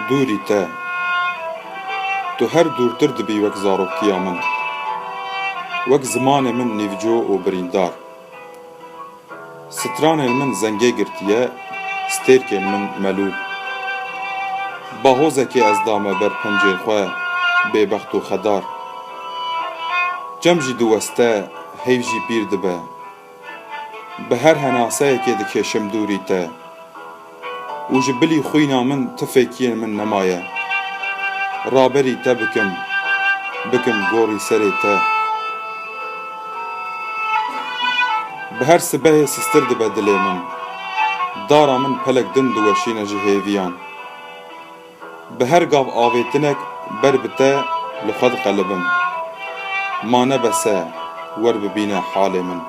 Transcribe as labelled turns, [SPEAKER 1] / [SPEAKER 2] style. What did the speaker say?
[SPEAKER 1] دووری te Tu her dûrtir dibî wek zarokiya min Wek zimanê min nîvco û birîndar Stranên min zengê girtiye Stêrkên min melûl Bahozekê ez dame ber pencên xwe Bêbext û xedar Cem jî diweste heyv jî pîr dibe Bi her henaseyekê dikêşim dûrî te û ji bilî xwîna min tifekiyên min nemaye Raberî te bikim gorî serê te Bi her sibehê sistir dibe dilê min Dara min pelek din diweşîne ji hêviyan Bi her gav avêtinek ber bi te li xwe diqelibim Ma nebese werbibîne halê min